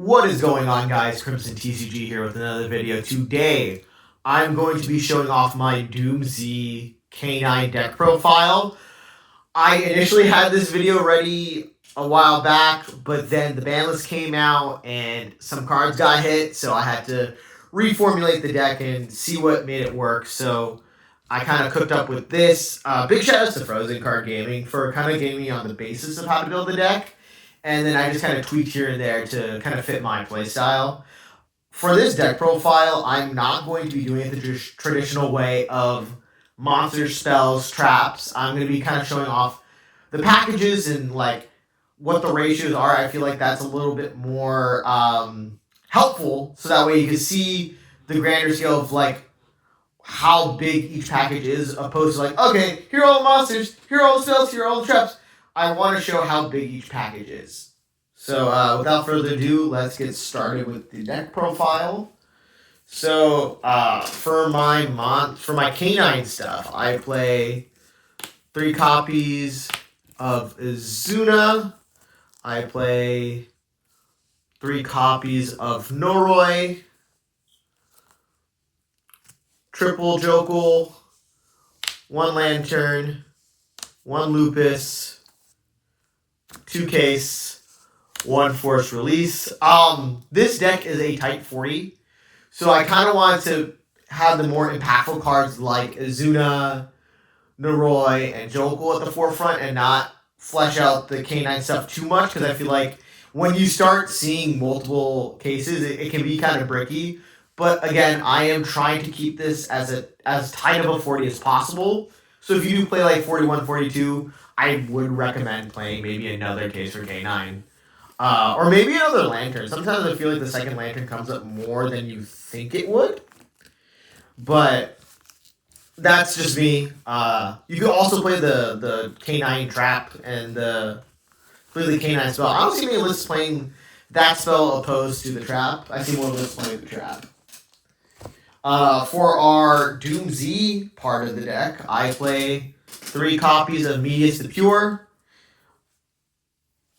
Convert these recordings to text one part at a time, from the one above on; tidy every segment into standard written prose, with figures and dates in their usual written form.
What is going on, guys? Crimson TCG here with another video. Today, I'm going to be showing off my Doomsday K9 deck profile. I initially had this video ready a while back, but then the Banlist came out and some cards got hit, so I had to reformulate the deck and see what made it work. So I kind of cooked up with this. Big shout out to Frozen Card Gaming for kind of giving me on the basis of how to build the deck. And then I just kind of tweaked here and there to kind of fit my playstyle. For this deck profile, I'm not going to be doing it the traditional way of monsters, spells, traps. I'm going to be kind of showing off the packages and like what the ratios are. I feel like that's a little bit more helpful, so that way you can see the grander scale of like how big each package is, opposed to like, okay, here are all the monsters, here are all the spells, here are all the traps. I want to show how big each package is. So without further ado, let's get started with the deck profile. So for my K9 stuff, I play 3 copies of Izuna. I play 3 copies of Noroi, triple Jokul, 1 Lantern, 1 Lupus, 2 Case, 1 Force Release. This deck is a Type 40, so I kind of wanted to have the more impactful cards like Izuna, Noroi, and Jokul at the forefront and not flesh out the K9 stuff too much, because I feel like when you start seeing multiple cases, it can be kind of bricky. But again, I am trying to keep this as tight of a 40 as possible. So if you do play like 41, 42, I would recommend playing maybe another case for K9. Or maybe another Lantern. Sometimes I feel like the second Lantern comes up more than you think it would. But that's just me. You could also play the K9 Trap and the K9 spell. I don't see many lists playing that spell opposed to the Trap. I see more lists playing the Trap. For our Doomsday part of the deck, I play 3 copies of Medius the Pure,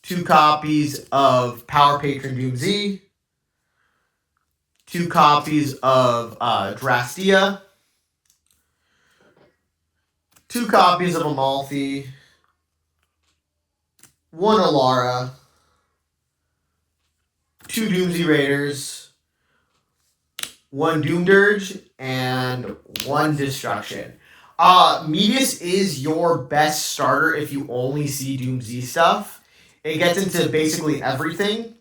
2 copies of Power Patron Doomsday, 2 copies of Drastia, 2 copies of Amalfi, 1 Alara, 2 Doomsday Raiders, 1 Doom Dirge, and 1 Destruction. Medius is your best starter if you only see Doomsday stuff. It gets into basically everything.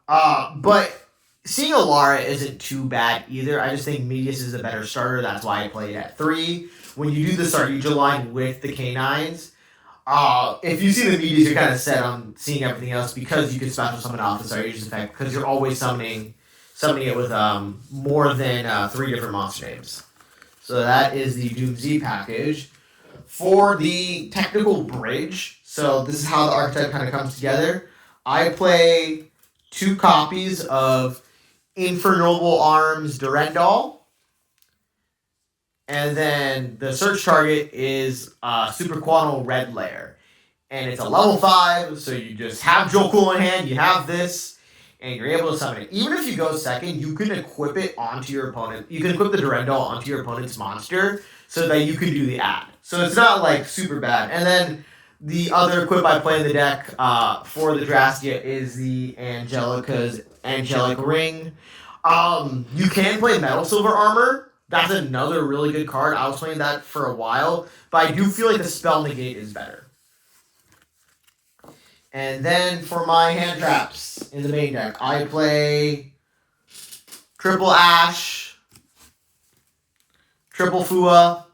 But seeing Alara isn't too bad either. I just think Medius is a better starter. That's why I play it at 3. When you do the Sarduja line with the K9s, if you see the Medius, you're kind of set on seeing everything else, because you can special summon off the Sarduja effect, because you're always summoning it with more than 3 different monster names. So that is the Doomsday package. For the technical bridge, so this is how the archetype kind of comes together. I play 2 copies of Infernal Arms Durendal. And then the search target is Super Quantal Red Lair. And it's a level 5, so you just have Jokul in hand, you have this, and you're able to summon it. Even if you go second, you can equip it onto your opponent. You can equip the Durendal onto your opponent's monster so that you can do the add. So it's not like super bad. And then the other equip I play in the deck for the Drastia is the Angelica's Angelic Ring. You can play Metal Silver Armor. That's another really good card. I was playing that for a while, but I do feel like the Spell Negate is better. And then for my hand traps in the main deck, I play triple Ash, triple Fua,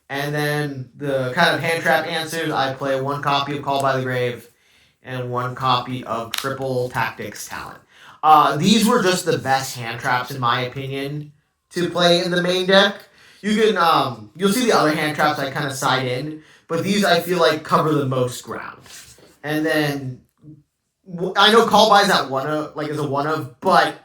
and then the kind of hand trap answers, I play 1 copy of Call by the Grave and 1 copy of triple Tactics Talent. These were just the best hand traps in my opinion to play in the main deck. You can you'll see the other hand traps I kind of side in, but these I feel like cover the most ground. And then I know Call by is at is a 1 of, but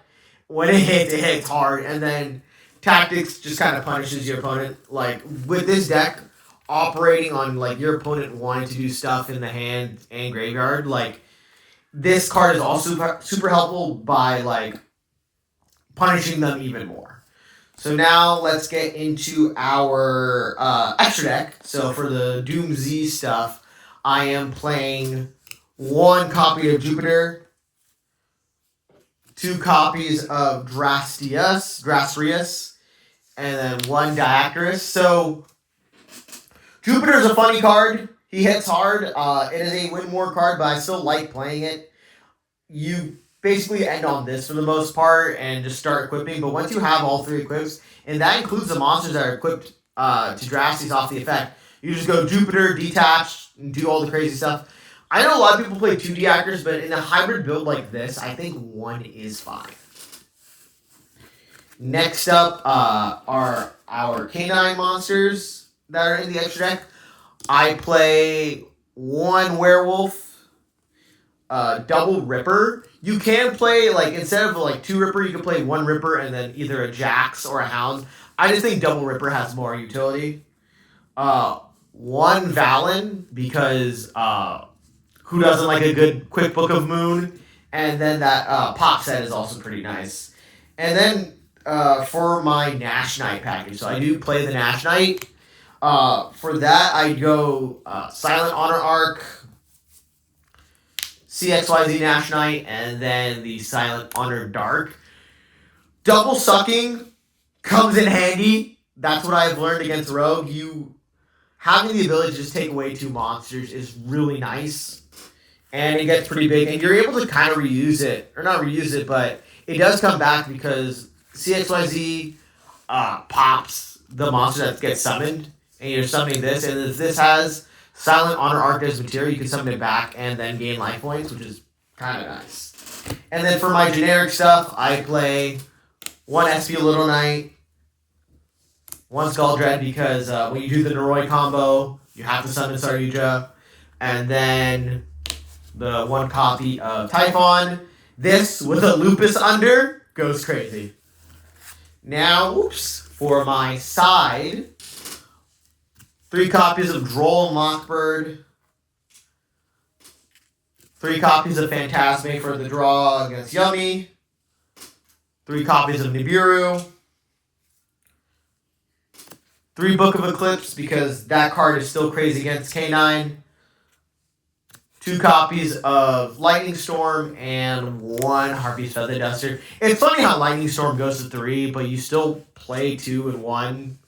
when it hits hard. And then Tactics just kind of punishes your opponent. Like with this deck, operating on like your opponent wanting to do stuff in the hand and graveyard, like this card is also super helpful by like punishing them even more. So now let's get into our extra deck. So for the Doom Z stuff, I am playing 1 copy of Jupiter, 2 copies of Drastrius, and then 1 Diacrys. So Jupiter is a funny card. He hits hard. It is a win more card, but I still like playing it. You basically end on this for the most part and just start equipping. But once you have all 3 equips, and that includes the monsters that are equipped to Drasti's off the effect, you just go Jupiter, detach, and do all the crazy stuff. I know a lot of people play 2 Diacrys, but in a hybrid build like this, I think 1 is fine. Next up are our canine monsters that are in the extra deck. I play 1 werewolf, double Ripper. You can play, like, instead of like 2 Ripper, you can play 1 Ripper and then either a Jax or a Hound. I just think double Ripper has more utility. 1 Valen, because who doesn't like a good quick Book of Moon? And then that pop set is also pretty nice. And then for my Nash Knight package, so I do play the Nash Knight. For that, I go Silent Honor Arc, CXYZ Nash Knight, and then the Silent Honor Dark. Double sucking comes in handy. That's what I've learned against Rogue. You having the ability to just take away 2 monsters is really nice. And it gets pretty big. And you're able to kind of reuse it. Or not reuse it, but it does come back because CXYZ pops the monster that gets summoned. And you're summoning this. And if this has Silent Honor Arc as material, you can summon it back and then gain life points, which is kind of nice. And then for my generic stuff, I play 1 SP Little Knight, 1 Skull Dread, because when you do the Noroi combo, you have to summon Saryuja. And then the 1 copy of Typhon. This, with a Lupus under, goes crazy. Now, for my side, 3 copies of Droll and Lockbird, 3 copies of Phantasme for the draw against Yummy, 3 copies of Nibiru, 3 Book of Eclipse, because that card is still crazy against K9, 2 copies of Lightning Storm, and 1 Harpy's Feather Duster. It's funny how Lightning Storm goes to 3, but you still play 2 and 1.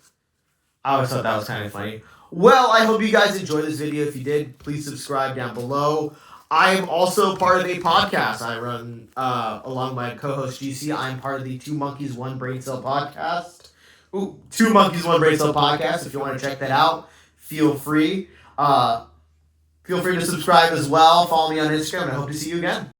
I always thought that was kind of funny. Well, I hope you guys enjoyed this video. If you did, please subscribe down below. I am also part of a podcast I run along my co-host GC. I'm part of the 2 Monkeys, 1 Brain Cell podcast. 2 Monkeys, 1 Brain Cell podcast. If you want to check that out, feel free. Feel free to subscribe as well. Follow me on Instagram, and I hope to see you again.